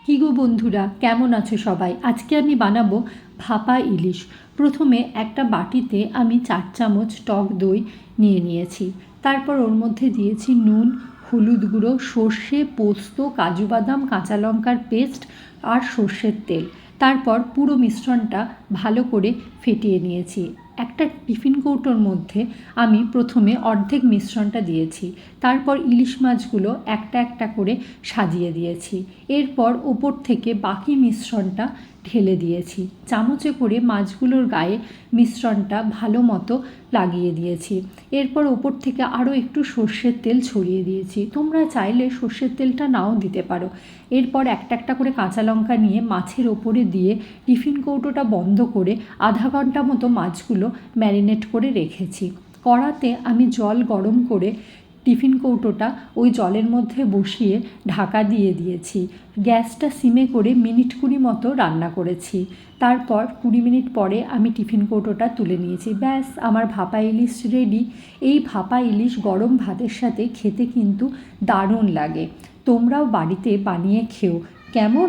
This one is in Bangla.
কি গো বন্ধুরা, কেমন আছো সবাই? আজকে আমি বানাবো ভাপা ইলিশ। প্রথমে একটা বাটিতে আমি 4 চামচ টক দই নিয়ে নিয়েছি। তারপর ওর মধ্যে দিয়েছি নুন, হলুদ গুঁড়ো, সর্ষে, পোস্ত, কাজু বাদাম, কাঁচা লঙ্কার পেস্ট আর সর্ষের তেল। তারপর পুরো মিশ্রণটা ভালো করে ফেটিয়ে নিয়েছি। একটা টিফিন কৌটোর মধ্যে আমি প্রথমে অর্ধেক মিশ্রণটা দিয়েছি। তারপর ইলিশ মাছগুলো একটা একটা করে সাজিয়ে দিয়েছি। এরপর ওপর থেকে বাকি মিশ্রণটা ঢেলে দিয়েছি। চামচে করে মাছগুলোর গায়ে মিশ্রণটা ভালো মতো লাগিয়ে দিয়েছি। এরপর ওপর থেকে আরও একটু সর্ষের তেল ছড়িয়ে দিয়েছি। তোমরা চাইলে সর্ষের তেলটা নাও দিতে পারো। এরপর একটা একটা করে কাঁচা লঙ্কা নিয়ে মাছের ওপরে দিয়ে টিফিন কৌটোটা বন্ধ করে আধা ঘন্টা মতো মাছগুলো ম্যারিনেট করে রেখেছি। কড়াতে আমি জল গরম করে টিফিন কৌটোটা ওই জলের মধ্যে বসিয়ে ঢাকা দিয়ে দিয়েছি। গ্যাসটা সিমে করে মিনিট 20 মতো রান্না করেছি। তারপর 20 মিনিট পরে আমি টিফিন কৌটোটা তুলে নিয়েছি। ব্যাস, আমার ভাপা ইলিশ রেডি। এই ভাপা ইলিশ গরম ভাতের সাথে খেতে কিন্তু দারুণ লাগে। তোমরাও বাড়িতে বানিয়ে খেও। কেমন?